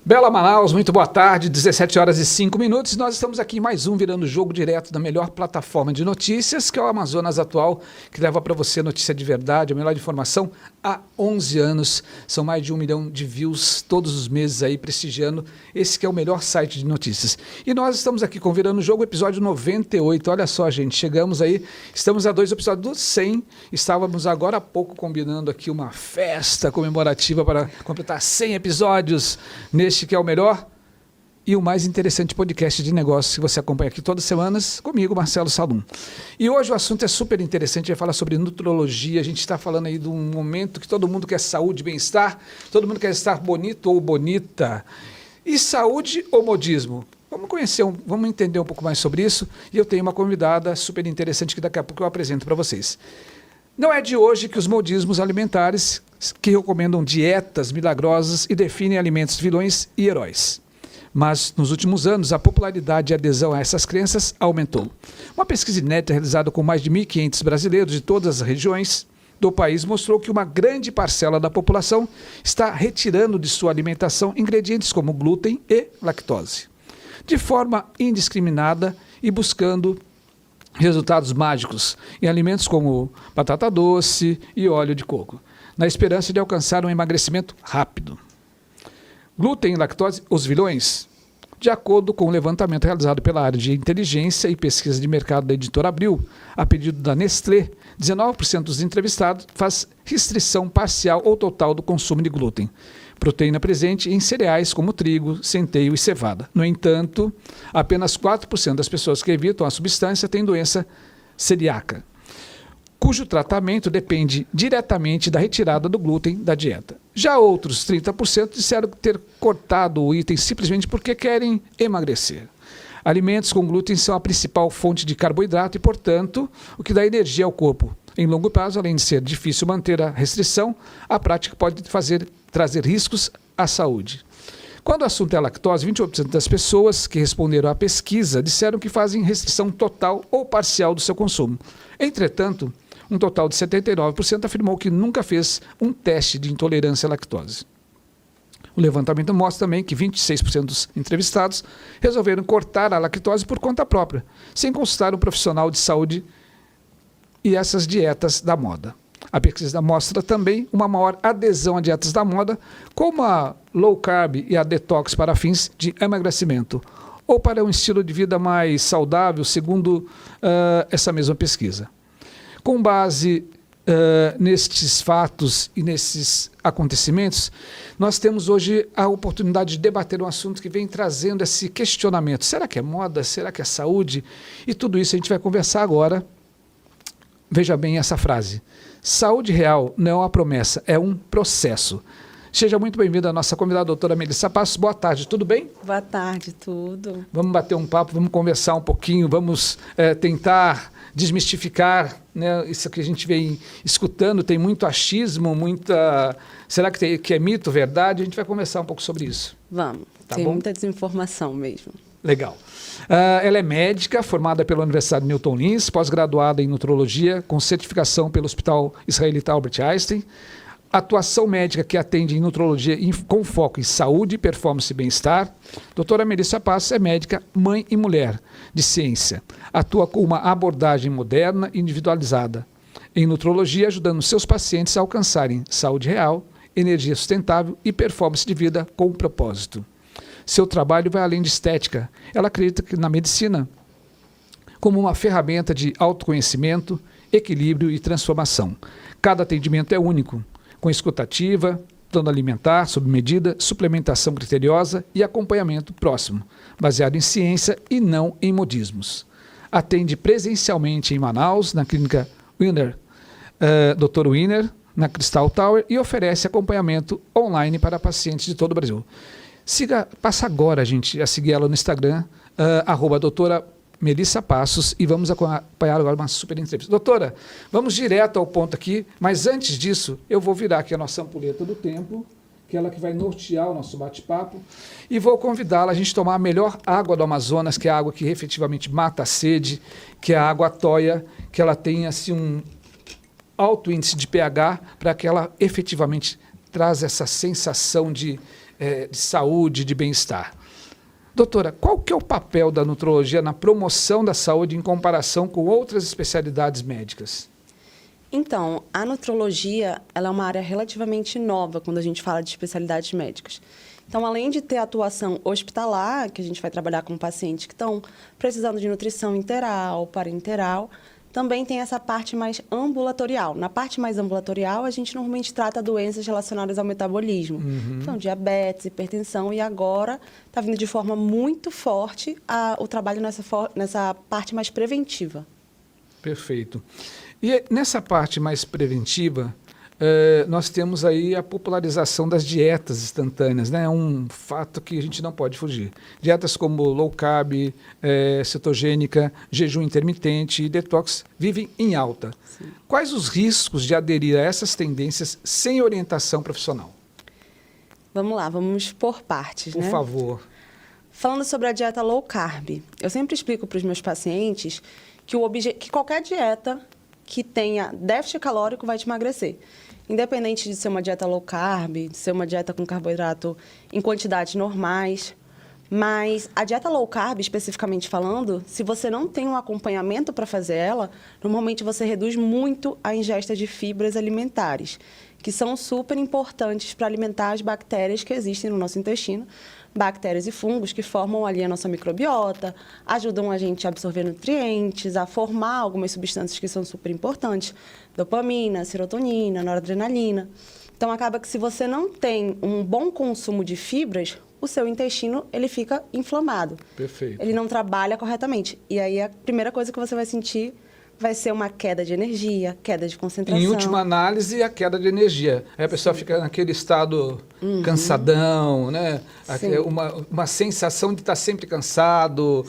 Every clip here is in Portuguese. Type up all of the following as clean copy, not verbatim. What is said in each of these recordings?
Bela Manaus, muito boa tarde, 17 horas e 5 minutos. Nós estamos aqui em mais um Virando o Jogo direto da melhor plataforma de notícias, que é o Amazonas Atual, que leva para você notícia de verdade, a melhor informação há 11 anos. São mais de 1 milhão de views todos os meses aí prestigiando esse que é o melhor site de notícias. E nós estamos aqui com Virando o Jogo, episódio 98. Olha só, gente, chegamos aí, estamos a 2 episódios do 100. Estávamos agora há pouco combinando aqui uma festa comemorativa para completar 100 episódios neste que é o melhor e o mais interessante podcast de negócios que você acompanha aqui todas as semanas, comigo, Marcelo Salum. E hoje o assunto é super interessante, vai falar sobre nutrologia. A gente está falando aí de um momento que todo mundo quer saúde, bem-estar, todo mundo quer estar bonito ou bonita. E saúde ou modismo? Vamos conhecer, vamos entender um pouco mais sobre isso. E eu tenho uma convidada super interessante que daqui a pouco eu apresento para vocês. Não é de hoje que os modismos alimentares que recomendam dietas milagrosas e definem alimentos vilões e heróis. Mas, nos últimos anos, a popularidade e adesão a essas crenças aumentou. Uma pesquisa inédita realizada com mais de 1.500 brasileiros de todas as regiões do país mostrou que uma grande parcela da população está retirando de sua alimentação ingredientes como glúten e lactose, de forma indiscriminada e buscando resultados mágicos em alimentos como batata doce e óleo de coco, na esperança de alcançar um emagrecimento rápido. Glúten e lactose, os vilões? De acordo com um levantamento realizado pela área de inteligência e pesquisa de mercado da editora Abril, a pedido da Nestlé, 19% dos entrevistados faz restrição parcial ou total do consumo de glúten, proteína presente em cereais como trigo, centeio e cevada. No entanto, apenas 4% das pessoas que evitam a substância têm doença celíaca, cujo tratamento depende diretamente da retirada do glúten da dieta. Já outros 30% disseram ter cortado o item simplesmente porque querem emagrecer. Alimentos com glúten são a principal fonte de carboidrato e, portanto, o que dá energia ao corpo. Em longo prazo, além de ser difícil manter a restrição, a prática pode trazer riscos à saúde. Quando o assunto é a lactose, 28% das pessoas que responderam à pesquisa disseram que fazem restrição total ou parcial do seu consumo. Entretanto, um total de 79% afirmou que nunca fez um teste de intolerância à lactose. O levantamento mostra também que 26% dos entrevistados resolveram cortar a lactose por conta própria, sem consultar um profissional de saúde e essas dietas da moda. A pesquisa mostra também uma maior adesão a dietas da moda, como a low carb e a detox para fins de emagrecimento, ou para um estilo de vida mais saudável, segundo essa mesma pesquisa. Com base nestes fatos e nesses acontecimentos, nós temos hoje a oportunidade de debater um assunto que vem trazendo esse questionamento. Será que é moda? Será que é saúde? E tudo isso a gente vai conversar agora. Veja bem essa frase. Saúde real não é uma promessa, é um processo. Seja muito bem-vinda a nossa convidada, a doutora Melissa Passos. Boa tarde, tudo bem? Boa tarde, tudo. Vamos bater um papo, vamos conversar um pouquinho, vamos tentar desmistificar, né, isso que a gente vem escutando. Tem muito achismo, muita... Será que é mito, verdade? A gente vai conversar um pouco sobre isso. Vamos, tá tem bom? Muita desinformação mesmo. Legal. Ela é médica, formada pela Universidade Newton Lins, pós-graduada em nutrologia, com certificação pelo Hospital Israelita Albert Einstein. Atuação médica que atende em nutrologia com foco em saúde, performance e bem-estar. Doutora Melissa Passos é médica, mãe e mulher de ciência. Atua com uma abordagem moderna e individualizada em nutrologia, ajudando seus pacientes a alcançarem saúde real, energia sustentável e performance de vida com propósito. Seu trabalho vai além de estética. Ela acredita que na medicina como uma ferramenta de autoconhecimento, equilíbrio e transformação. Cada atendimento é único, com escutativa, plano alimentar sob medida, suplementação criteriosa e acompanhamento próximo, baseado em ciência e não em modismos. Atende presencialmente em Manaus, na clínica Winner, Dr. Winner, na Crystal Tower, e oferece acompanhamento online para pacientes de todo o Brasil. Passa agora, gente, a seguir ela no Instagram, @doutora Melissa Passos, e vamos acompanhar agora uma super entrevista. Doutora, vamos direto ao ponto aqui, mas antes disso, eu vou virar aqui a nossa ampulheta do tempo, que é ela que vai nortear o nosso bate-papo, e vou convidá-la a gente tomar a melhor água do Amazonas, que é a água que efetivamente mata a sede, que é a água toia, que ela tem assim um alto índice de pH, para que ela efetivamente traz essa sensação de saúde, de bem-estar. Doutora, qual que é o papel da nutrologia na promoção da saúde em comparação com outras especialidades médicas? Então, a nutrologia ela é uma área relativamente nova quando a gente fala de especialidades médicas. Então, além de ter atuação hospitalar, que a gente vai trabalhar com pacientes que estão precisando de nutrição interal, parenteral, também tem essa parte mais ambulatorial. Na parte mais ambulatorial, a gente normalmente trata doenças relacionadas ao metabolismo. Então, diabetes, hipertensão, e agora está vindo de forma muito forte o trabalho nessa parte mais preventiva. Perfeito. E nessa parte mais preventiva, nós temos aí a popularização das dietas instantâneas, né? É um fato que a gente não pode fugir. Dietas como low carb, cetogênica, jejum intermitente e detox vivem em alta. Sim. Quais os riscos de aderir a essas tendências sem orientação profissional? Vamos lá, vamos por partes, Por né? favor. Falando sobre a dieta low carb, eu sempre explico para os meus pacientes que qualquer dieta que tenha déficit calórico vai te emagrecer. Independente de ser uma dieta low carb, de ser uma dieta com carboidrato em quantidades normais. Mas a dieta low carb, especificamente falando, se você não tem um acompanhamento para fazer ela, normalmente você reduz muito a ingesta de fibras alimentares, que são super importantes para alimentar as bactérias que existem no nosso intestino, bactérias e fungos que formam ali a nossa microbiota, ajudam a gente a absorver nutrientes, a formar algumas substâncias que são super importantes, dopamina, serotonina, noradrenalina. Então, acaba que se você não tem um bom consumo de fibras, o seu intestino ele fica inflamado. Perfeito. Ele não trabalha corretamente. E aí, a primeira coisa que você vai sentir vai ser uma queda de energia, queda de concentração. Em última análise, a queda de energia. Aí a pessoa fica naquele estado cansadão, né? Uma sensação de estar sempre cansado,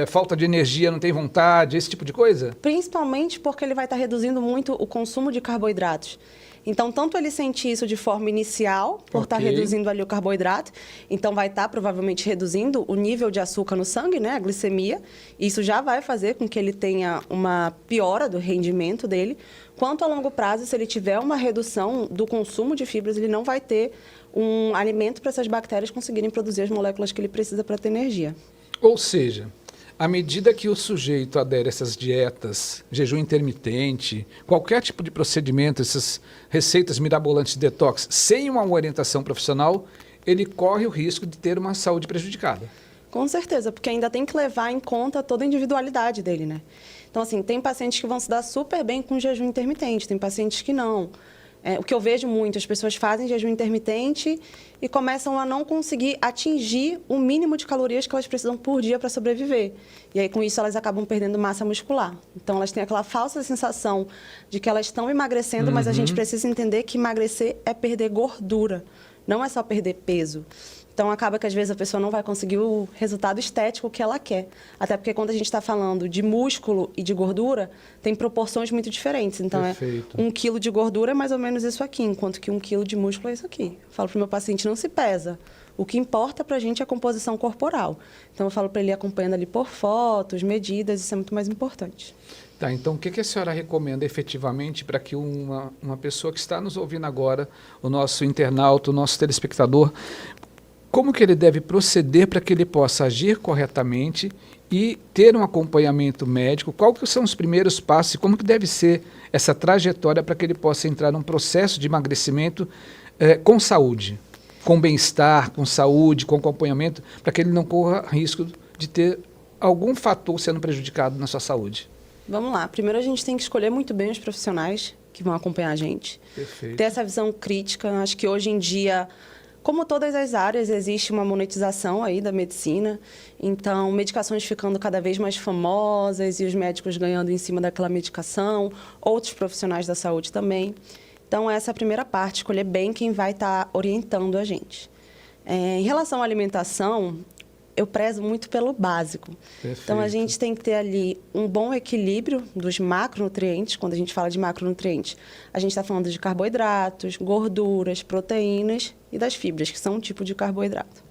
falta de energia, não tem vontade, esse tipo de coisa? Principalmente porque ele vai estar reduzindo muito o consumo de carboidratos. Então, tanto ele sente isso de forma inicial, por estar reduzindo ali o carboidrato, então vai estar provavelmente reduzindo o nível de açúcar no sangue, né, a glicemia. Isso já vai fazer com que ele tenha uma piora do rendimento dele. Quanto a longo prazo, se ele tiver uma redução do consumo de fibras, ele não vai ter um alimento para essas bactérias conseguirem produzir as moléculas que ele precisa para ter energia. Ou seja, à medida que o sujeito adere a essas dietas, jejum intermitente, qualquer tipo de procedimento, essas receitas mirabolantes de detox, sem uma orientação profissional, ele corre o risco de ter uma saúde prejudicada. Com certeza, porque ainda tem que levar em conta toda a individualidade dele, né? Então, assim, tem pacientes que vão se dar super bem com jejum intermitente, tem pacientes que não. O que eu vejo muito, as pessoas fazem jejum intermitente e começam a não conseguir atingir o mínimo de calorias que elas precisam por dia para sobreviver. E aí, com isso, elas acabam perdendo massa muscular. Então, elas têm aquela falsa sensação de que elas estão emagrecendo, mas a gente precisa entender que emagrecer é perder gordura, não é só perder peso. Então, acaba que, às vezes, a pessoa não vai conseguir o resultado estético que ela quer. Até porque, quando a gente está falando de músculo e de gordura, tem proporções muito diferentes. Então, Perfeito. 1 quilo de gordura é mais ou menos isso aqui, enquanto que 1 quilo de músculo é isso aqui. Eu falo para o meu paciente, não se pesa. O que importa para a gente é a composição corporal. Então, eu falo para ele ir acompanhando ali por fotos, medidas, isso é muito mais importante. Tá, então o que a senhora recomenda efetivamente para que uma pessoa que está nos ouvindo agora, o nosso internauta, o nosso telespectador, como que ele deve proceder para que ele possa agir corretamente e ter um acompanhamento médico? Qual que são os primeiros passos e como que deve ser essa trajetória para que ele possa entrar num processo de emagrecimento com saúde, com bem-estar, com saúde, com acompanhamento, para que ele não corra risco de ter algum fator sendo prejudicado na sua saúde? Vamos lá. Primeiro, a gente tem que escolher muito bem os profissionais que vão acompanhar a gente. Perfeito. Ter essa visão crítica. Acho que hoje em dia, como todas as áreas, existe uma monetização aí da medicina. Então, medicações ficando cada vez mais famosas e os médicos ganhando em cima daquela medicação, outros profissionais da saúde também. Então, essa é a primeira parte, escolher bem quem vai estar orientando a gente. Em relação à alimentação, eu prezo muito pelo básico. Perfeito. Então, a gente tem que ter ali um bom equilíbrio dos macronutrientes. Quando a gente fala de macronutrientes, a gente está falando de carboidratos, gorduras, proteínas e das fibras, que são um tipo de carboidrato.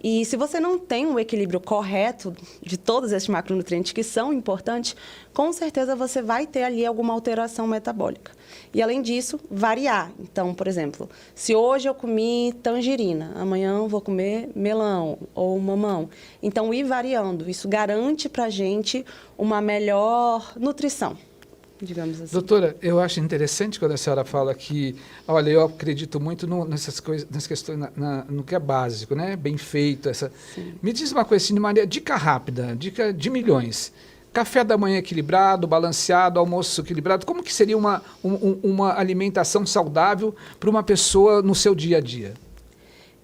E se você não tem um equilíbrio correto de todos esses macronutrientes que são importantes, com certeza você vai ter ali alguma alteração metabólica. E, além disso, variar. Então, por exemplo, se hoje eu comi tangerina, amanhã eu vou comer melão ou mamão. Então, ir variando. Isso garante para a gente uma melhor nutrição, digamos assim. Doutora, eu acho interessante quando a senhora fala que, olha, eu acredito muito nessas coisas, nessas questões, no que é básico, né? Bem feito. Sim. Me diz uma coisa assim, de maneira, dica rápida, dica de milhões. Café da manhã equilibrado, balanceado, almoço equilibrado. Como que seria uma alimentação saudável para uma pessoa no seu dia a dia?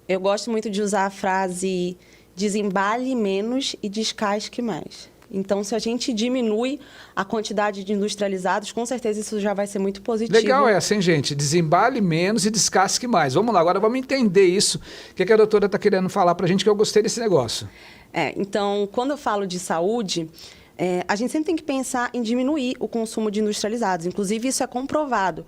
Eu gosto muito de usar a frase desembale menos e descasque mais. Então, se a gente diminui a quantidade de industrializados, com certeza isso já vai ser muito positivo. Legal essa, hein, gente? Desembale menos e descasque mais. Vamos lá, agora vamos entender isso. O que a doutora está querendo falar para a gente, que eu gostei desse negócio. Então, quando eu falo de saúde, a gente sempre tem que pensar em diminuir o consumo de industrializados. Inclusive, isso é comprovado,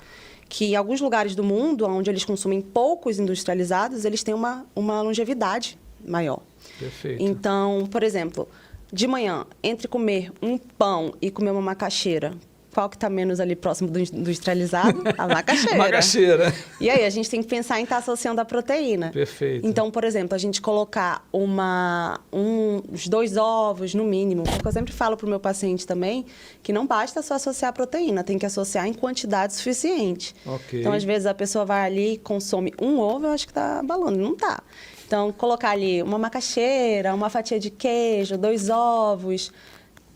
que em alguns lugares do mundo, onde eles consumem poucos industrializados, eles têm uma longevidade maior. Perfeito. Então, por exemplo, de manhã, entre comer um pão e comer uma macaxeira, qual que está menos ali próximo do industrializado? A macaxeira. Macaxeira. E aí, a gente tem que pensar em estar associando a proteína. Perfeito. Então, por exemplo, a gente colocar uns 2 ovos no mínimo. Porque eu sempre falo para o meu paciente também que não basta só associar a proteína, tem que associar em quantidade suficiente. Ok. Então, às vezes, a pessoa vai ali e consome um ovo, eu acho que está abalando. Não está. Então, colocar ali uma macaxeira, uma fatia de queijo, 2 ovos,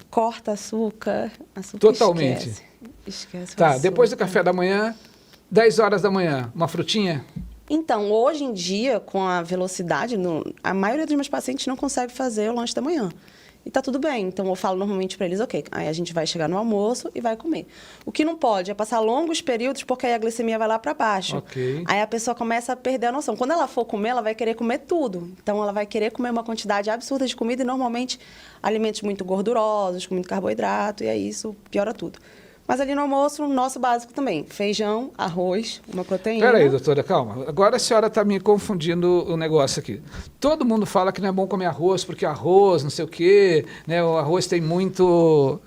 corta açúcar Totalmente. Esquece o Tá, açúcar. depois do café da manhã, 10 horas da manhã, uma frutinha? Então, hoje em dia, com a velocidade, a maioria dos meus pacientes não consegue fazer o lanche da manhã. E tá tudo bem. Então, eu falo normalmente para eles, ok, aí a gente vai chegar no almoço e vai comer. O que não pode é passar longos períodos, porque aí a glicemia vai lá para baixo. Ok. Aí a pessoa começa a perder a noção. Quando ela for comer, ela vai querer comer tudo. Então, ela vai querer comer uma quantidade absurda de comida e, normalmente, alimentos muito gordurosos, com muito carboidrato, e aí isso piora tudo. Mas ali no almoço, o nosso básico também. Feijão, arroz, uma proteína. Peraí, doutora, calma. Agora a senhora está me confundindo o negócio aqui. Todo mundo fala que não é bom comer arroz, porque arroz, não sei o quê, né? O arroz tem muito...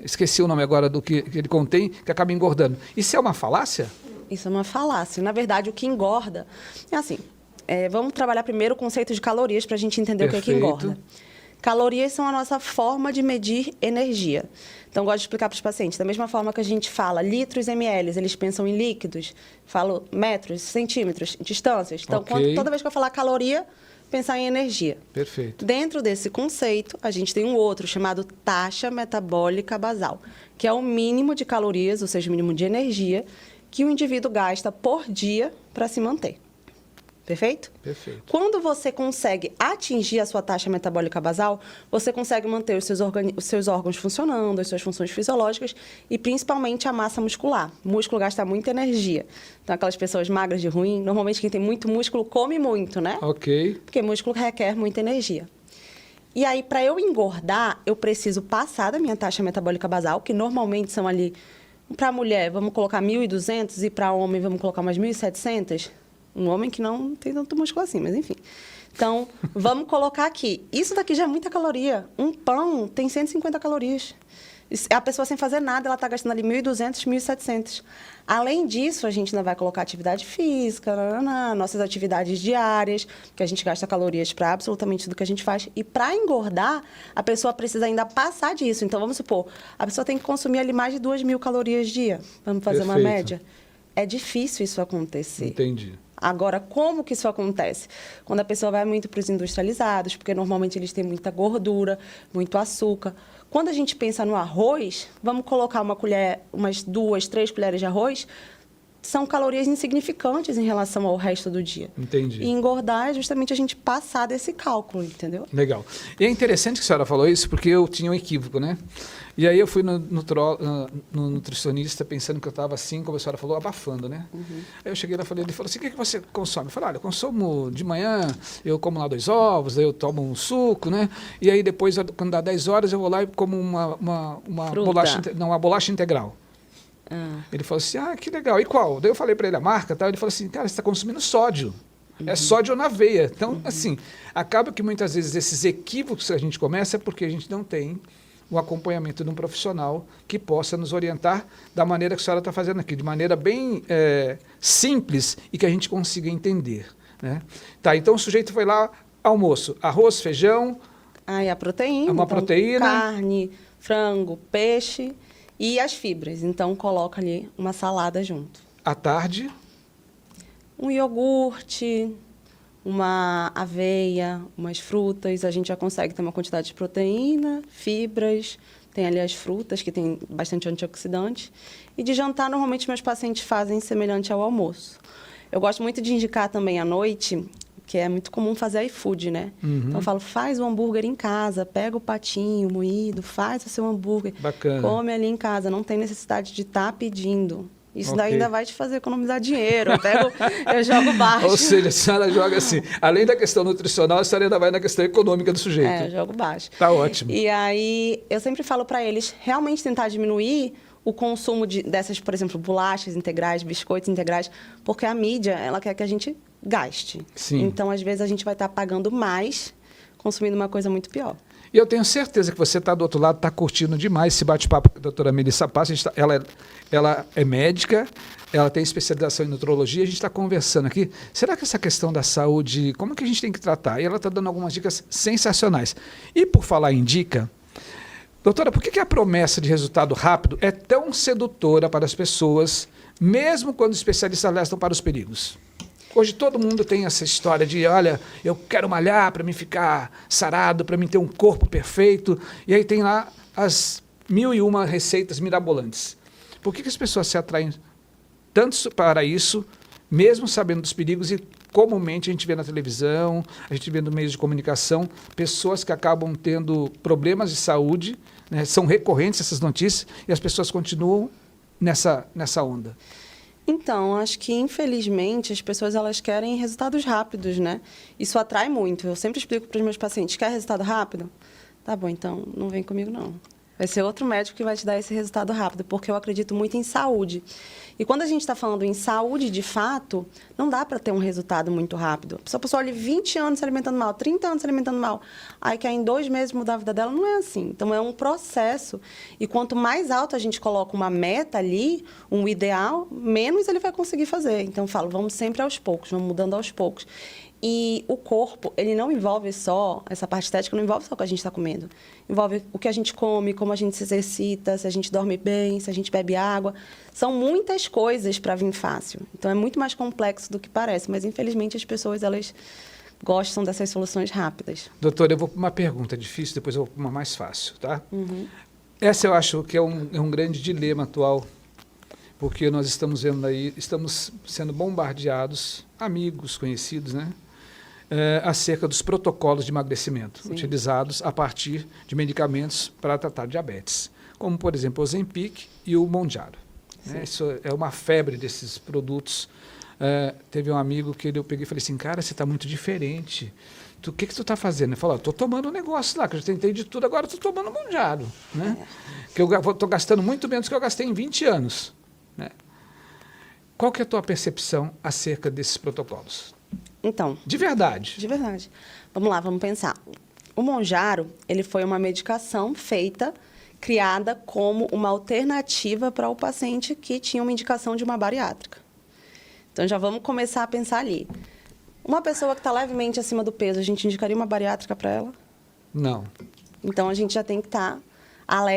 esqueci o nome agora do que ele contém, que acaba engordando. Isso é uma falácia? Isso é uma falácia. Na verdade, o que engorda... É assim, vamos trabalhar primeiro o conceito de calorias para a gente entender Perfeito. o que é que engorda. Calorias são a nossa forma de medir energia. Então, gosto de explicar para os pacientes. Da mesma forma que a gente fala litros, ml, eles pensam em líquidos. Falo metros, centímetros, distâncias. Então, Ok. toda vez que eu falar caloria, pensar em energia. Perfeito. Dentro desse conceito, a gente tem um outro chamado taxa metabólica basal, que é o mínimo de calorias, ou seja, o mínimo de energia, que o indivíduo gasta por dia para se manter. Perfeito? Perfeito. Quando você consegue atingir a sua taxa metabólica basal, você consegue manter os seus órgãos funcionando, as suas funções fisiológicas e principalmente a massa muscular. O músculo gasta muita energia. Então, aquelas pessoas magras de ruim, normalmente quem tem muito músculo come muito, né? Ok. Porque músculo requer muita energia. E aí, para eu engordar, eu preciso passar da minha taxa metabólica basal, que normalmente são ali, para mulher, vamos colocar 1.200 e para homem, vamos colocar umas 1.700. Um homem que não tem tanto músculo assim, mas enfim. Então, vamos colocar aqui. Isso daqui já é muita caloria. Um pão tem 150 calorias. A pessoa sem fazer nada, ela está gastando ali 1.200, 1.700. Além disso, a gente ainda vai colocar atividade física, nossas atividades diárias, que a gente gasta calorias para absolutamente tudo que a gente faz. E para engordar, a pessoa precisa ainda passar disso. Então, vamos supor, a pessoa tem que consumir ali mais de 2.000 calorias dia. Vamos fazer uma Perfeito. média? É difícil isso acontecer. Entendi. Agora, como que isso acontece? Quando a pessoa vai muito para os industrializados, porque normalmente eles têm muita gordura, muito açúcar. Quando a gente pensa no arroz, vamos colocar uma colher, umas 2, 3 colheres de arroz, são calorias insignificantes em relação ao resto do dia. Entendi. E engordar é justamente a gente passar desse cálculo, entendeu? Legal. E é interessante que a senhora falou isso, porque eu tinha um equívoco, né? E aí eu fui no nutricionista pensando que eu estava assim, como a senhora falou, abafando, né? Uhum. Aí eu cheguei lá e falei, ele falou assim, o que você consome? Eu falei, olha, eu consumo de manhã, eu como lá 2 ovos, aí eu tomo um suco, né? E aí depois, quando dá 10 horas, eu vou lá e como uma bolacha integral. Ele falou assim, que legal, e qual? Daí eu falei para ele a marca, tá? Ele falou assim, cara, você está consumindo sódio. é sódio na veia. Então, assim, acaba que muitas vezes esses equívocos que a gente começa é porque a gente não tem o acompanhamento de um profissional que possa nos orientar da maneira que a senhora está fazendo aqui, de maneira bem simples e que a gente consiga entender, né? Tá, então o sujeito foi lá, almoço, arroz, feijão... Aí a proteína, uma então, proteína, carne, frango, peixe e as fibras. Então, coloca ali uma salada junto. à tarde, Um iogurte, uma aveia, umas frutas. A gente já consegue ter uma quantidade de proteína, fibras. Tem ali as frutas, que tem bastante antioxidante. E de jantar, normalmente, meus pacientes fazem semelhante ao almoço. Eu gosto muito de indicar também à noite, que é muito comum fazer iFood, né? Então, eu falo, faz o hambúrguer em casa, pega o patinho moído, faz o seu hambúrguer. Bacana. Come ali em casa, não tem necessidade de estar pedindo. Isso Ok. daí ainda vai te fazer economizar dinheiro. Eu jogo baixo. ou seja, a senhora joga assim, além da questão nutricional, a senhora ainda vai na questão econômica do sujeito. Eu jogo baixo. Tá ótimo. E aí, eu sempre falo para eles realmente tentar diminuir o consumo dessas, por exemplo, bolachas integrais, biscoitos integrais, porque a mídia, ela quer que a gente gaste. Sim. Então, às vezes, a gente vai estar pagando mais, consumindo uma coisa muito pior. E eu tenho certeza que você está do outro lado, está curtindo demais esse bate-papo com a doutora Melissa Paz. Ela é médica, ela tem especialização em nutrologia, a gente está conversando aqui. Será que essa questão da saúde, como que a gente tem que tratar? E ela está dando algumas dicas sensacionais. E por falar em dica, doutora, por que a promessa de resultado rápido é tão sedutora para as pessoas, mesmo quando os especialistas alertam para os perigos? Hoje todo mundo tem essa história de, olha, eu quero malhar para mim ficar sarado, para mim ter um corpo perfeito. E aí tem lá as 1001 receitas mirabolantes. Por que as pessoas se atraem tanto para isso, mesmo sabendo dos perigos? E comumente a gente vê na televisão, a gente vê no meios de comunicação, pessoas que acabam tendo problemas de saúde, né? São recorrentes essas notícias e as pessoas continuam nessa onda. Então, acho que, infelizmente, as pessoas elas querem resultados rápidos, né? Isso atrai muito. Eu sempre explico para os meus pacientes, quer resultado rápido? Tá bom, então não vem comigo, não. Vai ser outro médico que vai te dar esse resultado rápido, porque eu acredito muito em saúde. E quando a gente está falando em saúde, de fato, não dá para ter um resultado muito rápido. Se a pessoa olha 20 anos se alimentando mal, 30 anos se alimentando mal, aí quer em 2 meses mudar a vida dela, não é assim. Então, é um processo. E quanto mais alto a gente coloca uma meta ali, um ideal, menos ele vai conseguir fazer. Então, eu falo, vamos sempre aos poucos, vamos mudando aos poucos. E o corpo, ele não envolve só, essa parte estética não envolve só o que a gente está comendo. Envolve o que a gente come, como a gente se exercita, se a gente dorme bem, se a gente bebe água. São muitas coisas para vir fácil. Então, é muito mais complexo do que parece. Mas, infelizmente, as pessoas, elas gostam dessas soluções rápidas. Doutora, eu vou para uma pergunta difícil, depois eu vou para uma mais fácil, tá? Essa eu acho que é um grande dilema atual, porque nós estamos vendo aí, estamos sendo bombardeados, amigos, conhecidos, né? Acerca dos protocolos de emagrecimento utilizados a partir de medicamentos para tratar diabetes, como, por exemplo, o Ozempic e o Mounjaro. Né? Isso é uma febre desses produtos. Teve um amigo que eu peguei e falei assim, cara, você está muito diferente. O que tu está fazendo? Ele falou, estou tomando um negócio lá, que eu já tentei de tudo, agora estou tomando Mounjaro. Né? Que eu estou gastando muito menos do que eu gastei em 20 anos. Né? Qual que é a tua percepção acerca desses protocolos? Então, de verdade. De verdade. Vamos lá, vamos pensar. O Mounjaro, ele foi uma medicação criada como uma alternativa para o paciente que tinha uma indicação de uma bariátrica. Então, já vamos começar a pensar ali. Uma pessoa que está levemente acima do peso, a gente indicaria uma bariátrica para ela? Não. Então, a gente já tem que estar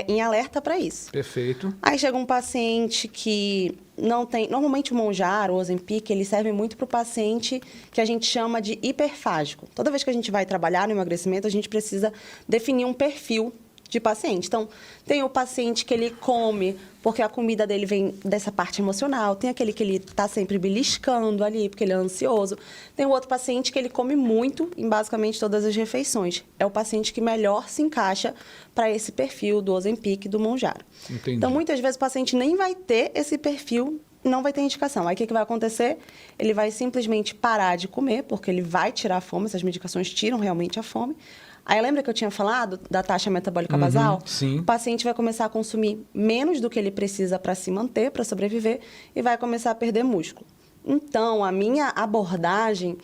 em alerta para isso. Perfeito. Aí chega um paciente que não tem... Normalmente o Mounjaro, o Ozempic, ele serve muito para o paciente que a gente chama de hiperfágico. Toda vez que a gente vai trabalhar no emagrecimento, a gente precisa definir um perfil de paciente. Então, tem o paciente que ele come porque a comida dele vem dessa parte emocional. Tem aquele que ele está sempre beliscando ali porque ele é ansioso. Tem o outro paciente que ele come muito em basicamente todas as refeições. É o paciente que melhor se encaixa para esse perfil do Ozempic e do Mounjaro. Entendi. Então, muitas vezes o paciente nem vai ter esse perfil, não vai ter indicação. Aí, o que vai acontecer? Ele vai simplesmente parar de comer, porque ele vai tirar a fome, essas medicações tiram realmente a fome. Aí, lembra que eu tinha falado da taxa metabólica basal? Sim. O paciente vai começar a consumir menos do que ele precisa para se manter, para sobreviver, e vai começar a perder músculo. Então, a minha abordagem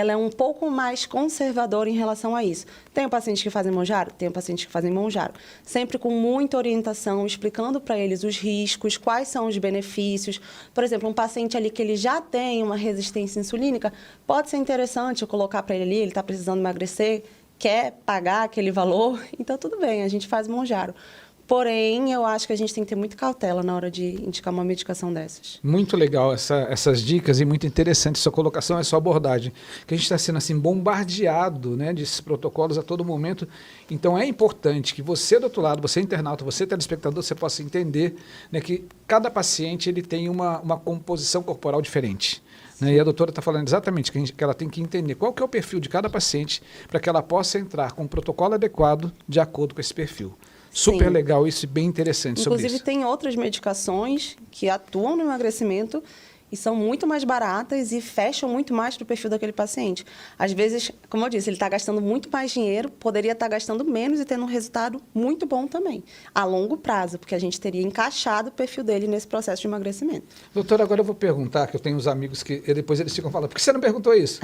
ela é um pouco mais conservadora em relação a isso. Tem pacientes que fazem Monjaro? Tem pacientes que fazem Monjaro. Sempre com muita orientação, explicando para eles os riscos, quais são os benefícios. Por exemplo, um paciente ali que ele já tem uma resistência insulínica, pode ser interessante eu colocar para ele ali, ele está precisando emagrecer, quer pagar aquele valor, então tudo bem, a gente faz Monjaro. Porém, eu acho que a gente tem que ter muita cautela na hora de indicar uma medicação dessas. Muito legal essas dicas e muito interessante sua colocação, a sua abordagem. Que a gente está sendo assim bombardeado, né, desses protocolos a todo momento. Então é importante que você do outro lado, você internauta, você telespectador, você possa entender, né, que cada paciente ele tem uma composição corporal diferente. Né? E a doutora está falando exatamente que ela tem que entender qual que é o perfil de cada paciente para que ela possa entrar com um protocolo adequado de acordo com esse perfil. Super Sim. legal isso e bem interessante sobre isso. Inclusive, tem outras medicações que atuam no emagrecimento e são muito mais baratas e fecham muito mais para o perfil daquele paciente. Às vezes, como eu disse, ele está gastando muito mais dinheiro, poderia estar gastando menos e tendo um resultado muito bom também, a longo prazo, porque a gente teria encaixado o perfil dele nesse processo de emagrecimento. Doutora, agora eu vou perguntar, que eu tenho uns amigos que depois eles ficam falando, por que você não perguntou isso?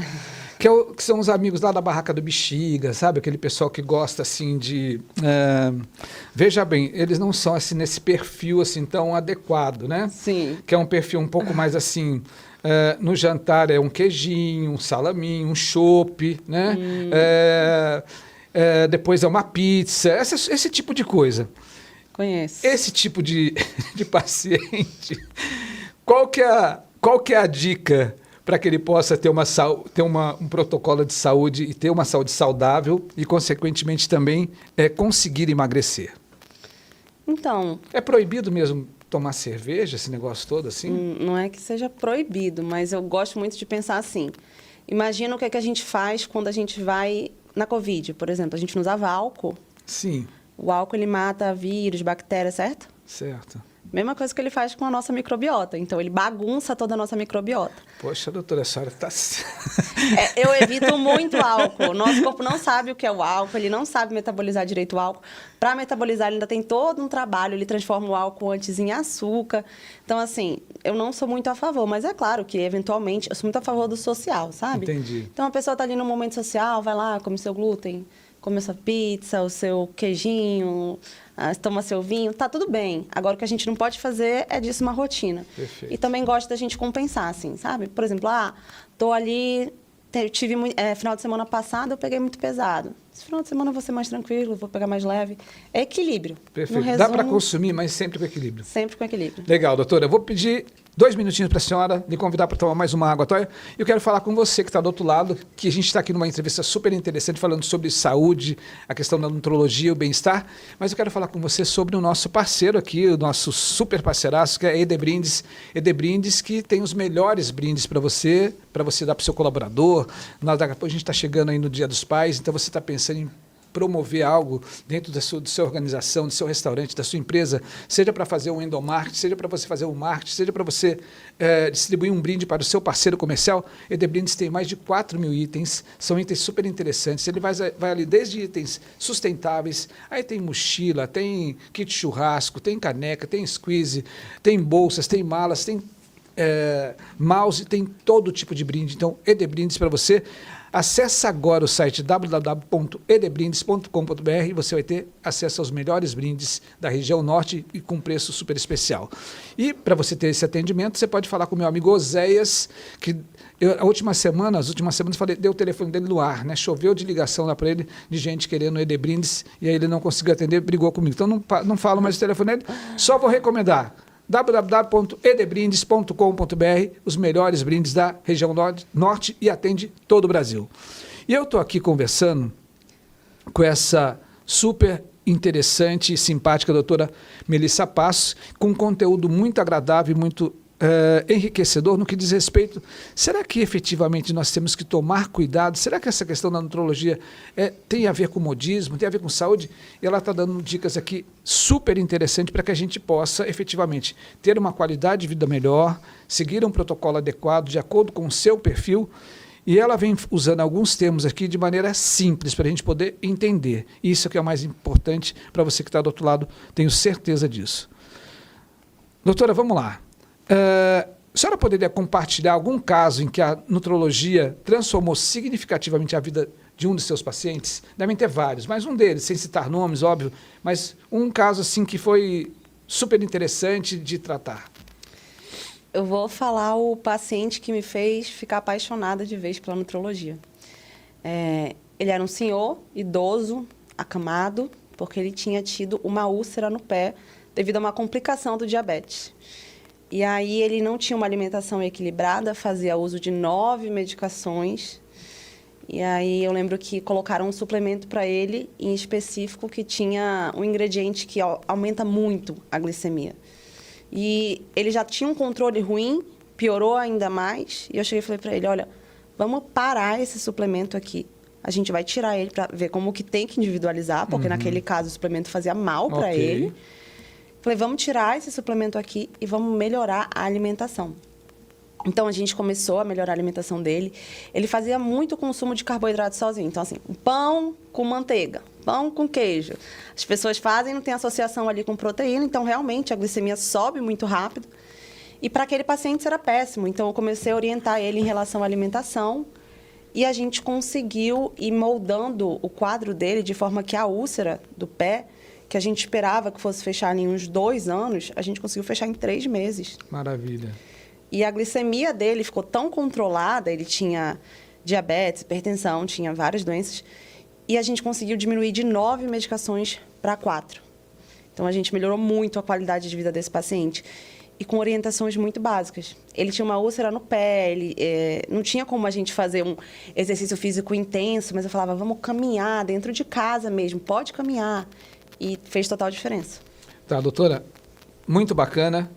Que são os amigos lá da Barraca do Bexiga, sabe? Aquele pessoal que gosta, assim, de... veja bem, eles não são, assim, nesse perfil, assim, tão adequado, né? Sim. Que é um perfil um pouco mais, assim, no jantar é um queijinho, um salaminho, um chopp, né? Depois é uma pizza, esse tipo de coisa. Conheço. Esse tipo de paciente, qual que é a dica para que ele possa ter um protocolo de saúde e ter uma saúde saudável e, consequentemente, também conseguir emagrecer? Então... É proibido mesmo tomar cerveja, esse negócio todo assim? Não é que seja proibido, mas eu gosto muito de pensar assim. Imagina o que é que a gente faz quando a gente vai na Covid, por exemplo. A gente não usava álcool. Sim. O álcool, ele mata vírus, bactérias, certo? Certo. Mesma coisa que ele faz com a nossa microbiota. Então, ele bagunça toda a nossa microbiota. Poxa, doutora, a senhora está... Eu evito muito álcool. Nosso corpo não sabe o que é o álcool, ele não sabe metabolizar direito o álcool. Para metabolizar, ele ainda tem todo um trabalho, ele transforma o álcool antes em açúcar. Então, assim, eu não sou muito a favor, mas é claro que, eventualmente, eu sou muito a favor do social, sabe? Entendi. Então, a pessoa está ali no momento social, vai lá, come seu glúten, come sua pizza, o seu queijinho, toma seu vinho, tá tudo bem. Agora, o que a gente não pode fazer é disso uma rotina. Perfeito. E também gosto da gente compensar, assim, sabe? Por exemplo, tô ali, final de semana passado eu peguei muito pesado. Esse final de semana eu vou ser mais tranquilo, vou pegar mais leve. É equilíbrio. Perfeito. No resumo, dá para consumir, mas sempre com equilíbrio. sempre com equilíbrio. Legal, doutora. Eu vou pedir 2 minutinhos para a senhora, lhe convidar para tomar mais uma água, Toia. E eu quero falar com você que está do outro lado, que a gente está aqui numa entrevista super interessante, falando sobre saúde, a questão da nutrologia, o bem-estar. Mas eu quero falar com você sobre o nosso parceiro aqui, o nosso super parceiraço, que é a ED Brindes. ED Brindes, que tem os melhores brindes para você dar para o seu colaborador. Daqui a pouco a gente está chegando aí no Dia dos Pais, então você está pensando em promover algo dentro da sua organização, do seu restaurante, da sua empresa, seja para fazer um endomarketing, seja para você fazer um marketing, seja para você distribuir um brinde para o seu parceiro comercial. ED Brindes tem mais de 4.000 itens, são itens super interessantes. Ele vai ali desde itens sustentáveis, aí tem mochila, tem kit churrasco, tem caneca, tem squeeze, tem bolsas, tem malas, tem mouse, tem todo tipo de brinde. Então, ED Brindes para você. Acesse agora o site www.edbrindes.com.br e você vai ter acesso aos melhores brindes da região norte e com preço super especial. E para você ter esse atendimento, você pode falar com o meu amigo Oséias, que as últimas semanas deu o telefone dele no ar, né? Choveu de ligação lá para ele, de gente querendo ED Brindes, e aí ele não conseguiu atender, brigou comigo. Então não falo mais o telefone dele, só vou recomendar www.edbrindes.com.br, os melhores brindes da região norte e atende todo o Brasil. E eu estou aqui conversando com essa super interessante e simpática doutora Melissa Passos, com um conteúdo muito agradável e muito enriquecedor no que diz respeito. Será que efetivamente nós temos que tomar cuidado? Será que essa questão da nutrologia tem a ver com modismo, tem a ver com saúde? E ela está dando dicas aqui super interessantes para que a gente possa efetivamente ter uma qualidade de vida melhor, seguir um protocolo adequado de acordo com o seu perfil. E ela vem usando alguns termos aqui de maneira simples para a gente poder entender. Isso que é o mais importante para você que está do outro lado, tenho certeza disso. Doutora, vamos lá. A senhora poderia compartilhar algum caso em que a nutrologia transformou significativamente a vida de um dos seus pacientes? Devem ter vários, mas um deles, sem citar nomes, óbvio, mas um caso assim que foi super interessante de tratar. Eu vou falar o paciente que me fez ficar apaixonada de vez pela nutrologia. Ele era um senhor, idoso, acamado, porque ele tinha tido uma úlcera no pé devido a uma complicação do diabetes. E aí ele não tinha uma alimentação equilibrada, fazia uso de 9 medicações. E aí eu lembro que colocaram um suplemento para ele, em específico, que tinha um ingrediente que aumenta muito a glicemia. E ele já tinha um controle ruim, piorou ainda mais. E eu cheguei e falei para ele, olha, vamos parar esse suplemento aqui. A gente vai tirar ele para ver como que tem que individualizar, porque naquele caso o suplemento fazia mal para ele. Falei, vamos tirar esse suplemento aqui e vamos melhorar a alimentação. Então, a gente começou a melhorar a alimentação dele. Ele fazia muito consumo de carboidrato sozinho. Então, assim, pão com manteiga, pão com queijo. As pessoas fazem, não tem associação ali com proteína, então, realmente, a glicemia sobe muito rápido. E para aquele paciente isso era péssimo. Então, eu comecei a orientar ele em relação à alimentação e a gente conseguiu ir moldando o quadro dele de forma que a úlcera do pé, que a gente esperava que fosse fechar em uns 2 anos, a gente conseguiu fechar em 3 meses. Maravilha. E a glicemia dele ficou tão controlada, ele tinha diabetes, hipertensão, tinha várias doenças, e a gente conseguiu diminuir de 9 medicações para 4. Então, a gente melhorou muito a qualidade de vida desse paciente. E com orientações muito básicas. Ele tinha uma úlcera no pé, não tinha como a gente fazer um exercício físico intenso, mas eu falava, vamos caminhar dentro de casa mesmo, pode caminhar. E fez total diferença. Tá, doutora, muito bacana.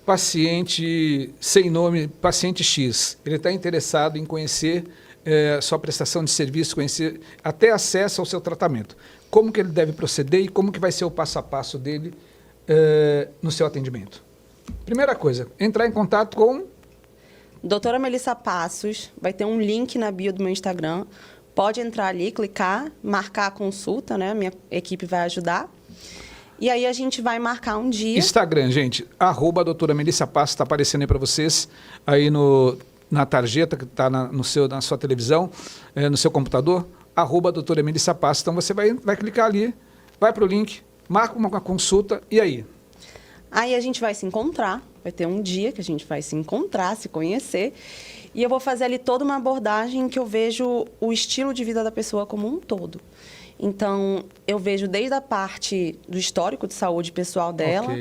Paciente sem nome, paciente X, ele está interessado em conhecer sua prestação de serviço, conhecer até acesso ao seu tratamento. Como que ele deve proceder e como que vai ser o passo a passo dele no seu atendimento? Primeira coisa, entrar em contato com... Doutora Melissa Passos, vai ter um link na bio do meu Instagram. Pode entrar ali, clicar, marcar a consulta, né? Minha equipe vai ajudar. E aí a gente vai marcar um dia. Instagram, gente, @doutora Melissa Passos, está aparecendo aí para vocês, aí na tarjeta que está na sua televisão, no seu computador, @doutora Melissa Passos. Então você vai clicar ali, vai para o link, marca uma consulta e aí? Aí a gente vai se encontrar, vai ter um dia que a gente vai se encontrar, se conhecer, e eu vou fazer ali toda uma abordagem que eu vejo o estilo de vida da pessoa como um todo. Então, eu vejo desde a parte do histórico de saúde pessoal dela,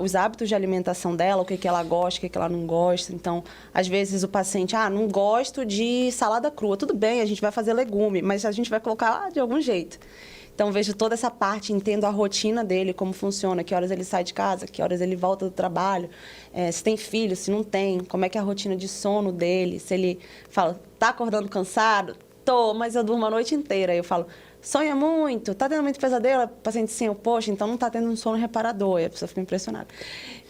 os hábitos de alimentação dela, o que ela gosta, o que ela não gosta. Então, às vezes o paciente, não gosto de salada crua. Tudo bem, a gente vai fazer legume, mas a gente vai colocar de algum jeito. Então, vejo toda essa parte, entendo a rotina dele, como funciona, que horas ele sai de casa, que horas ele volta do trabalho, se tem filho, se não tem, como é que é a rotina de sono dele, se ele fala, tá acordando cansado? Tô, mas eu durmo a noite inteira. Aí eu falo, sonha muito, tá tendo muito pesadelo? O paciente, sim, poxa, então não tá tendo um sono reparador. E a pessoa fica impressionada.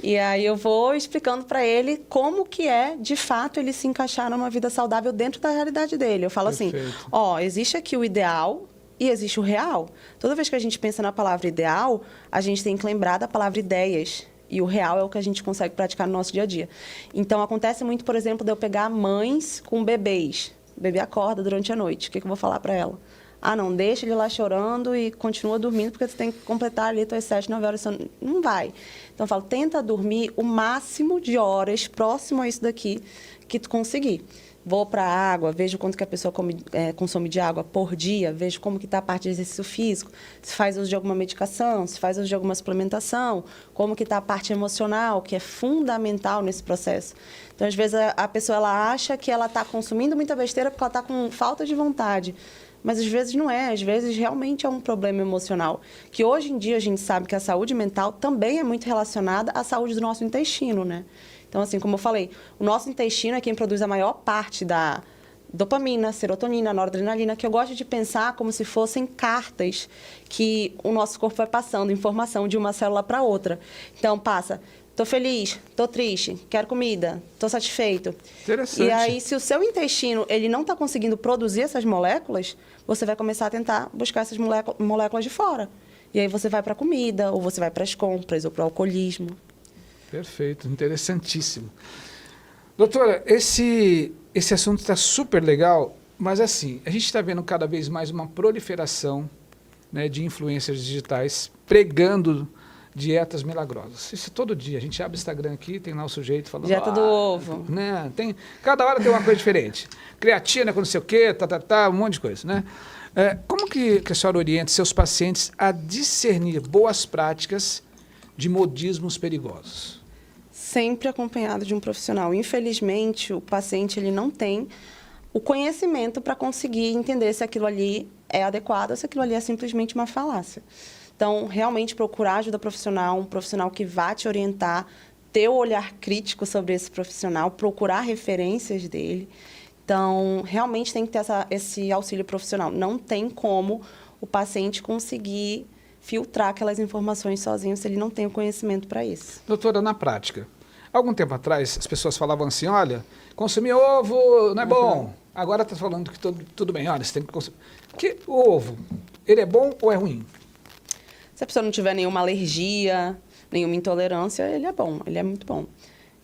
E aí eu vou explicando para ele como que é, de fato, ele se encaixar numa vida saudável dentro da realidade dele. Eu falo assim, existe aqui o ideal e existe o real. Toda vez que a gente pensa na palavra ideal, a gente tem que lembrar da palavra ideias. E o real é o que a gente consegue praticar no nosso dia a dia. Então, acontece muito, por exemplo, de eu pegar mães com bebês. O bebê acorda durante a noite. O que eu vou falar para ela? Não, deixa ele lá chorando e continua dormindo, porque você tem que completar ali tuas 7, 9 horas. Não vai. Então, eu falo, tenta dormir o máximo de horas próximo a isso daqui que tu conseguir. Vou para a água, vejo quanto que a pessoa consome de água por dia, vejo como que está a parte de exercício físico, se faz uso de alguma medicação, se faz uso de alguma suplementação, como que está a parte emocional, que é fundamental nesse processo. Então, às vezes, a pessoa ela acha que ela está consumindo muita besteira porque ela está com falta de vontade. Mas às vezes não é, às vezes realmente é um problema emocional. Que hoje em dia a gente sabe que a saúde mental também é muito relacionada à saúde do nosso intestino, né? Então, assim, como eu falei, o nosso intestino é quem produz a maior parte da dopamina, serotonina, noradrenalina, que eu gosto de pensar como se fossem cartas que o nosso corpo vai passando, informação de uma célula para outra. Então, passa, tô feliz, tô triste, quero comida, tô satisfeito. Interessante. E aí, se o seu intestino ele não está conseguindo produzir essas moléculas, você vai começar a tentar buscar essas moléculas de fora. E aí você vai para a comida, ou você vai para as compras, ou para o alcoolismo. Perfeito, interessantíssimo. Doutora, esse assunto está super legal, mas assim, a gente está vendo cada vez mais uma proliferação, né, de influencers digitais pregando dietas milagrosas. Isso todo dia. A gente abre o Instagram aqui, tem lá o sujeito falando... Dieta do ovo. Né, cada hora tem uma coisa diferente. Creatina com não sei o quê, um monte de coisa, né? Como que a senhora orienta seus pacientes a discernir boas práticas de modismos perigosos? Sempre acompanhado de um profissional. Infelizmente, o paciente ele não tem o conhecimento para conseguir entender se aquilo ali é adequado ou se aquilo ali é simplesmente uma falácia. Então, realmente procurar ajuda profissional, um profissional que vá te orientar, ter o olhar crítico sobre esse profissional, procurar referências dele. Então, realmente tem que ter esse auxílio profissional. Não tem como o paciente conseguir filtrar aquelas informações sozinho se ele não tem o conhecimento para isso. Doutora, na prática, algum tempo atrás as pessoas falavam assim, olha, consumir ovo não é bom. Agora está falando que tudo bem, olha, você tem que consumir. Que o ovo, ele é bom ou é ruim? Se a pessoa não tiver nenhuma alergia, nenhuma intolerância, ele é bom, ele é muito bom.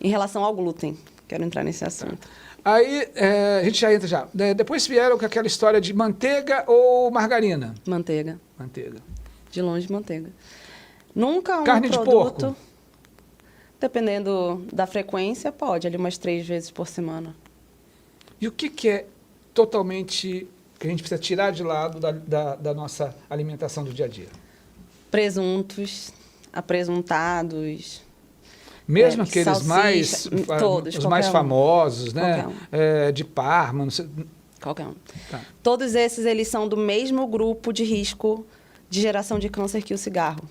Em relação ao glúten, quero entrar nesse assunto. Aí, a gente já entra já. Depois vieram com aquela história de manteiga ou margarina? Manteiga. Manteiga. De longe, manteiga. Nunca um Carne produto... de porco? Dependendo da frequência, pode, ali umas 3 vezes por semana. E o que é totalmente que a gente precisa tirar de lado da nossa alimentação do dia a dia? Presuntos, apresuntados. Mesmo aqueles salsicha, todos, os mais famosos, né? Um. De Parma, não sei. Qualquer um. Tá. Todos esses, eles são do mesmo grupo de risco de geração de câncer que o cigarro.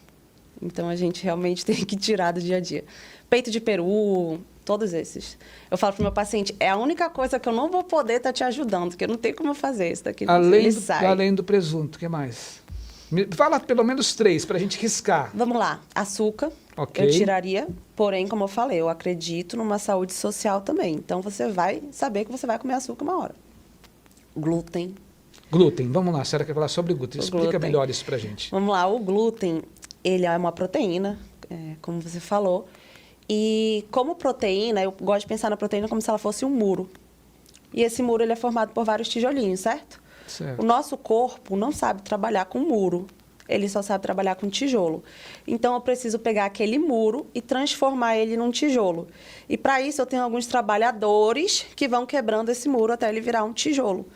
Então, a gente realmente tem que tirar do dia a dia. Peito de peru, todos esses. Eu falo para o meu paciente, é a única coisa que eu não vou poder estar te ajudando, porque eu não tenho como eu fazer isso daqui. Além do presunto, o que mais? Fala pelo menos 3 para a gente riscar. Vamos lá. Açúcar, Okay. Eu tiraria, porém, como eu falei, eu acredito numa saúde social também. Então, você vai saber que você vai comer açúcar uma hora. Glúten. Glúten, vamos lá, a senhora quer falar sobre glúten. Explica melhor isso para a gente. Vamos lá, o glúten, ele é uma proteína, como você falou. E como proteína, eu gosto de pensar na proteína como se ela fosse um muro. E esse muro ele é formado por vários tijolinhos, certo? Certo. O nosso corpo não sabe trabalhar com muro. Ele só sabe trabalhar com tijolo. Então, eu preciso pegar aquele muro e transformar ele num tijolo. E, para isso, eu tenho alguns trabalhadores que vão quebrando esse muro até ele virar um tijolo.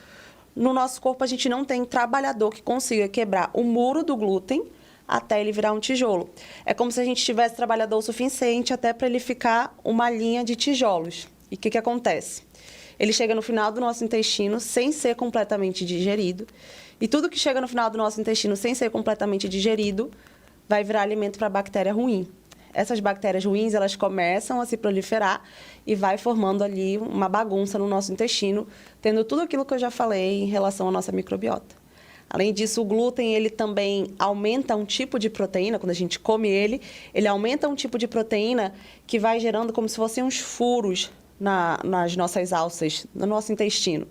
No nosso corpo, a gente não tem trabalhador que consiga quebrar o muro do glúten até ele virar um tijolo. É como se a gente tivesse trabalhador o suficiente até para ele ficar uma linha de tijolos. E o que acontece? Ele chega no final do nosso intestino sem ser completamente digerido. E tudo que chega no final do nosso intestino sem ser completamente digerido vai virar alimento para bactéria ruim. Essas bactérias ruins, elas começam a se proliferar e vai formando ali uma bagunça no nosso intestino, tendo tudo aquilo que eu já falei em relação à nossa microbiota. Além disso, o glúten, ele também aumenta um tipo de proteína, quando a gente come ele aumenta um tipo de proteína que vai gerando como se fossem uns furos nas nossas alças, no nosso intestino.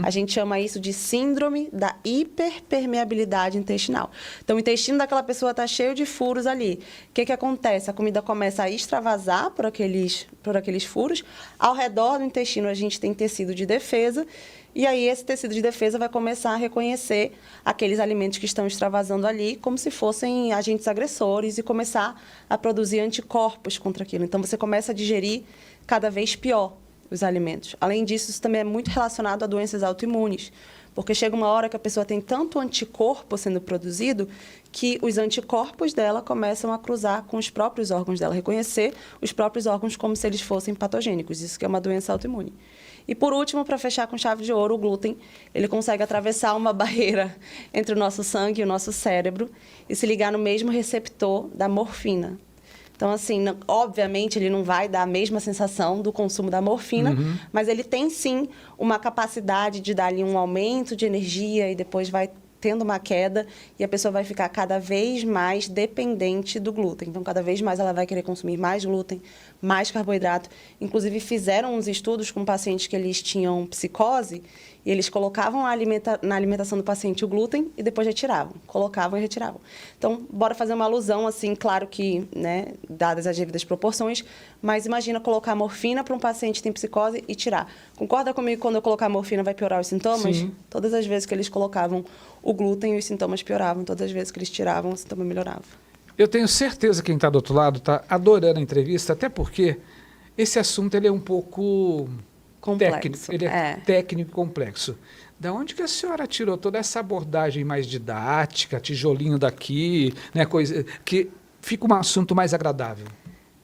A gente chama isso de síndrome da hiperpermeabilidade intestinal. Então, o intestino daquela pessoa está cheio de furos ali. O que acontece? A comida começa a extravasar por aqueles furos. Ao redor do intestino, a gente tem tecido de defesa. E aí, esse tecido de defesa vai começar a reconhecer aqueles alimentos que estão extravasando ali como se fossem agentes agressores e começar a produzir anticorpos contra aquilo. Então, você começa a digerir cada vez pior os alimentos. Além disso, isso também é muito relacionado a doenças autoimunes, porque chega uma hora que a pessoa tem tanto anticorpo sendo produzido que os anticorpos dela começam a cruzar com os próprios órgãos dela, reconhecer os próprios órgãos como se eles fossem patogênicos. Isso que é uma doença autoimune. E, por último, para fechar com chave de ouro, o glúten, ele consegue atravessar uma barreira entre o nosso sangue e o nosso cérebro e se ligar no mesmo receptor da morfina. Então, assim, obviamente, ele não vai dar a mesma sensação do consumo da morfina, mas ele tem, sim, uma capacidade de dar ali um aumento de energia e depois vai tendo uma queda e a pessoa vai ficar cada vez mais dependente do glúten. Então, cada vez mais ela vai querer consumir mais glúten, mais carboidrato. Inclusive, fizeram uns estudos com pacientes que eles tinham psicose e eles colocavam na alimentação do paciente o glúten e depois retiravam. Colocavam e retiravam. Então, bora fazer uma alusão, assim, claro que, né, dadas as devidas proporções, mas imagina colocar morfina para um paciente que tem psicose e tirar. Concorda comigo que quando eu colocar morfina vai piorar os sintomas? Sim. Todas as vezes que eles colocavam o glúten, os sintomas pioravam. Todas as vezes que eles tiravam, o sintoma melhorava. Eu tenho certeza que quem está do outro lado está adorando a entrevista, até porque esse assunto ele é um pouco Complexo. técnico, ele é técnico e complexo. Da onde que a senhora tirou toda essa abordagem mais didática, tijolinho daqui, né, coisa que fica um assunto mais agradável?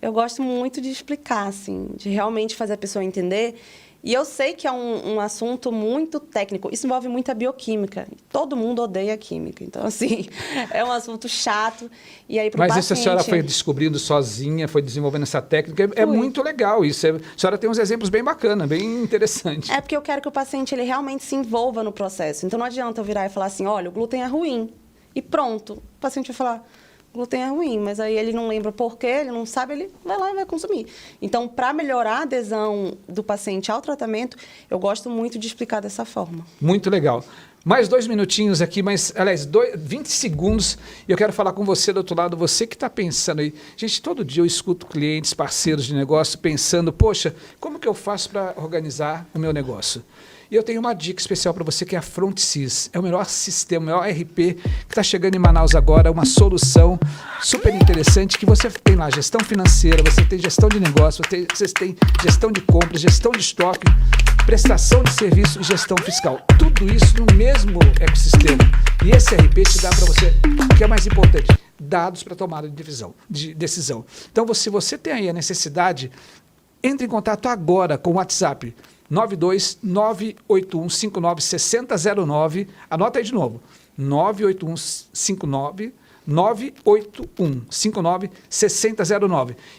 Eu gosto muito de explicar, assim, de realmente fazer a pessoa entender. E eu sei que é um assunto muito técnico. Isso envolve muita bioquímica. Todo mundo odeia química. Então, assim, é um assunto chato. E aí, pro Mas paciente... isso a senhora foi descobrindo sozinha, foi desenvolvendo essa técnica. É muito legal isso. A senhora tem uns exemplos bem bacanas, bem interessantes. É porque eu quero que o paciente ele realmente se envolva no processo. Então, não adianta eu virar e falar assim, olha, o glúten é ruim. E pronto. O paciente vai falar... glúten é ruim, mas aí ele não lembra por quê, ele não sabe, ele vai lá e vai consumir. Então, para melhorar a adesão do paciente ao tratamento, eu gosto muito de explicar dessa forma. Muito legal. Mais 2 minutinhos aqui, mas, aliás, 20 segundos, e eu quero falar com você do outro lado, você que está pensando aí. Gente, todo dia eu escuto clientes, parceiros de negócio, pensando, poxa, como que eu faço para organizar o meu negócio? E eu tenho uma dica especial para você, que é a FrontSys. É o melhor sistema, o melhor RP que está chegando em Manaus agora, uma solução super interessante que você tem lá gestão financeira, você tem gestão de negócio, você tem gestão de compras, gestão de estoque, prestação de serviço e gestão fiscal. Tudo isso no mesmo ecossistema. E esse RP te dá para você, o que é mais importante, dados para tomada de decisão. Então, se você tem aí a necessidade, entre em contato agora com o WhatsApp 92981596009. Anota aí de novo. 981596009.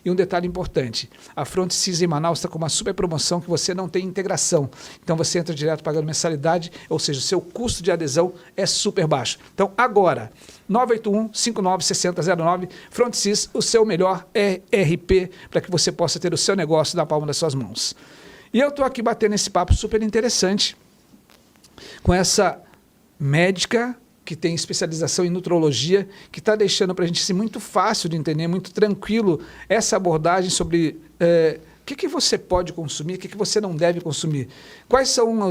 E um detalhe importante, a FrontSys em Manaus está com uma super promoção que você não tem integração. Então você entra direto pagando mensalidade, ou seja, o seu custo de adesão é super baixo. Então agora, 981596009, FrontSys, o seu melhor ERP para que você possa ter o seu negócio na palma das suas mãos. E eu estou aqui batendo esse papo super interessante com essa médica que tem especialização em nutrologia, que está deixando para a gente ser muito fácil de entender, muito tranquilo, essa abordagem sobre o que você pode consumir, o que você não deve consumir. Quais são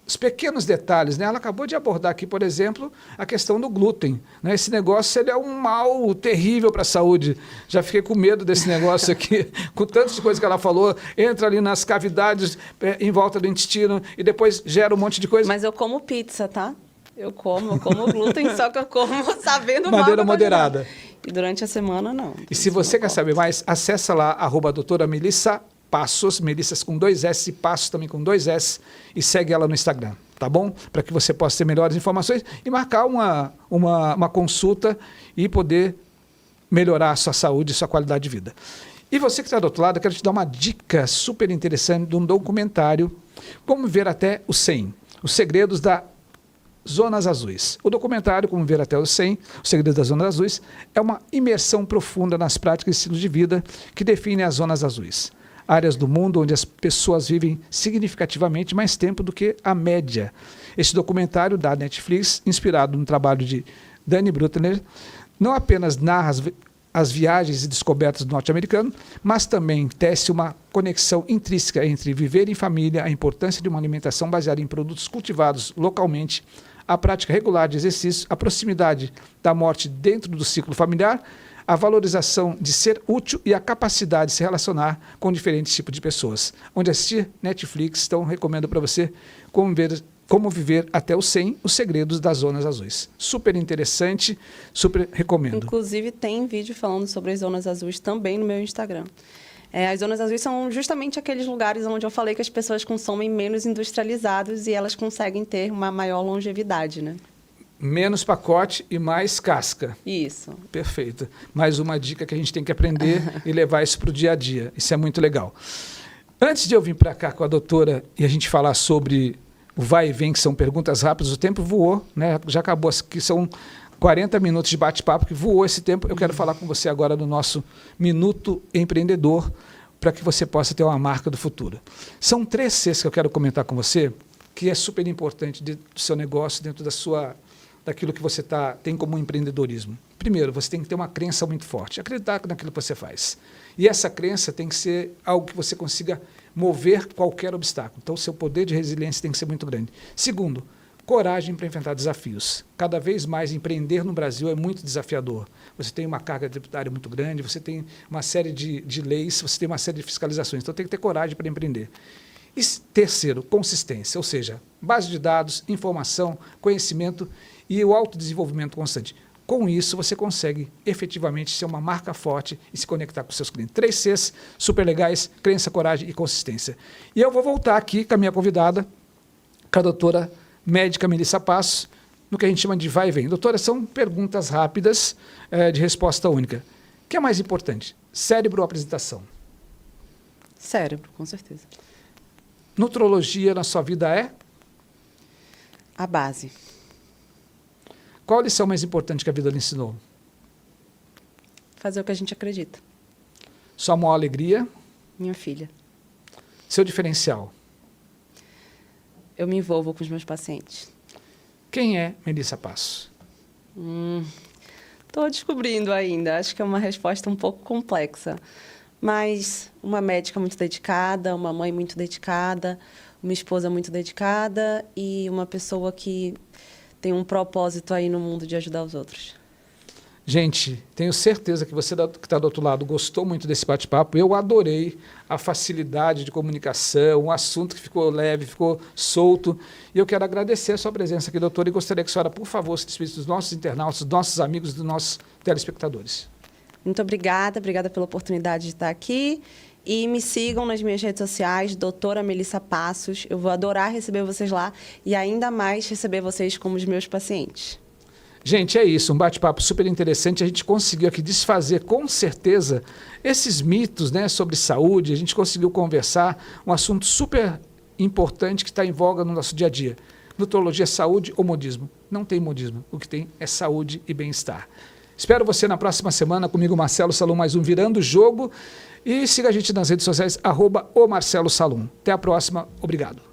os pequenos detalhes, né? Ela acabou de abordar aqui, por exemplo, a questão do glúten, né? Esse negócio ele é um mal terrível para a saúde. Já fiquei com medo desse negócio aqui, com tantas coisas que ela falou, entra ali nas cavidades em volta do intestino e depois gera um monte de coisa. Mas eu como pizza, tá? Eu como glúten, só que eu como sabendo maneira moderada. E durante a semana, não. E se você quer saber mais, acessa lá, @doutora Melissa Passos, Melissas com 2 S e Passos também com 2 S, e segue ela no Instagram, tá bom? Para que você possa ter melhores informações e marcar uma consulta e poder melhorar a sua saúde e sua qualidade de vida. E você que está do outro lado, eu quero te dar uma dica super interessante de um documentário, Como Ver Até o 100, Os Segredos das Zonas Azuis. O documentário Como Ver Até o 100, Os Segredos das Zonas Azuis, é uma imersão profunda nas práticas e estilos de vida que definem as zonas azuis. Áreas do mundo onde as pessoas vivem significativamente mais tempo do que a média. Este documentário da Netflix, inspirado no trabalho de Danny Brutner, não apenas narra as viagens e descobertas do norte-americano, mas também tece uma conexão intrínseca entre viver em família, a importância de uma alimentação baseada em produtos cultivados localmente, a prática regular de exercício, a proximidade da morte dentro do ciclo familiar, a valorização de ser útil e a capacidade de se relacionar com diferentes tipos de pessoas. Onde assistir Netflix, então recomendo para você Como Viver Até o 100, Os Segredos das Zonas Azuis. Super interessante, super recomendo. Inclusive tem vídeo falando sobre as zonas azuis também no meu Instagram. As zonas azuis são justamente aqueles lugares onde eu falei que as pessoas consomem menos industrializados e elas conseguem ter uma maior longevidade, né? Menos pacote e mais casca. Isso. Perfeito. Mais uma dica que a gente tem que aprender e levar isso para o dia a dia. Isso é muito legal. Antes de eu vir para cá com a doutora e a gente falar sobre o vai e vem, que são perguntas rápidas. O tempo voou, né? Já acabou, que são 40 minutos de bate-papo, que voou esse tempo. Eu quero falar com você agora no nosso Minuto Empreendedor, para que você possa ter uma marca do futuro. São 3 Cs que eu quero comentar com você, que é super importante dentro do seu negócio, dentro daquilo que você tem como empreendedorismo. Primeiro, você tem que ter uma crença muito forte, acreditar naquilo que você faz. E essa crença tem que ser algo que você consiga mover qualquer obstáculo. Então, o seu poder de resiliência tem que ser muito grande. Segundo, coragem para enfrentar desafios. Cada vez mais empreender no Brasil é muito desafiador. Você tem uma carga tributária muito grande, você tem uma série de leis, você tem uma série de fiscalizações. Então, tem que ter coragem para empreender. E terceiro, consistência, ou seja, base de dados, informação, conhecimento e o autodesenvolvimento constante. Com isso, você consegue efetivamente ser uma marca forte e se conectar com seus clientes. 3 Cs super legais: crença, coragem e consistência. E eu vou voltar aqui com a minha convidada, com a doutora médica Melissa Passos, no que a gente chama de vai e vem. Doutora, são perguntas rápidas de resposta única. O que é mais importante, cérebro ou apresentação? Cérebro, com certeza. Nutrologia na sua vida é? A base. Qual a lição mais importante que a vida lhe ensinou? Fazer o que a gente acredita. Sua maior alegria? Minha filha. Seu diferencial? Eu me envolvo com os meus pacientes. Quem é Melissa Passos? Estou descobrindo ainda. Acho que é uma resposta um pouco complexa. Mas uma médica muito dedicada, uma mãe muito dedicada, uma esposa muito dedicada e uma pessoa que tem um propósito aí no mundo de ajudar os outros. Gente, tenho certeza que você que está do outro lado gostou muito desse bate-papo. Eu adorei a facilidade de comunicação, um assunto que ficou leve, ficou solto. E eu quero agradecer a sua presença aqui, doutora, e gostaria que a senhora, por favor, se despedisse dos nossos internautas, dos nossos amigos, dos nossos telespectadores. Muito obrigada pela oportunidade de estar aqui. E me sigam nas minhas redes sociais, doutora Melissa Passos. Eu vou adorar receber vocês lá e ainda mais receber vocês como os meus pacientes. Gente, é isso, um bate-papo super interessante. A gente conseguiu aqui desfazer, com certeza, esses mitos, né, sobre saúde. A gente conseguiu conversar um assunto super importante que está em voga no nosso dia a dia. Nutrologia, saúde ou modismo? Não tem modismo. O que tem é saúde e bem-estar. Espero você na próxima semana, comigo, Marcelo Salum, mais um Virando o Jogo. E siga a gente nas redes sociais, @o Marcelo Salum. Até a próxima. Obrigado.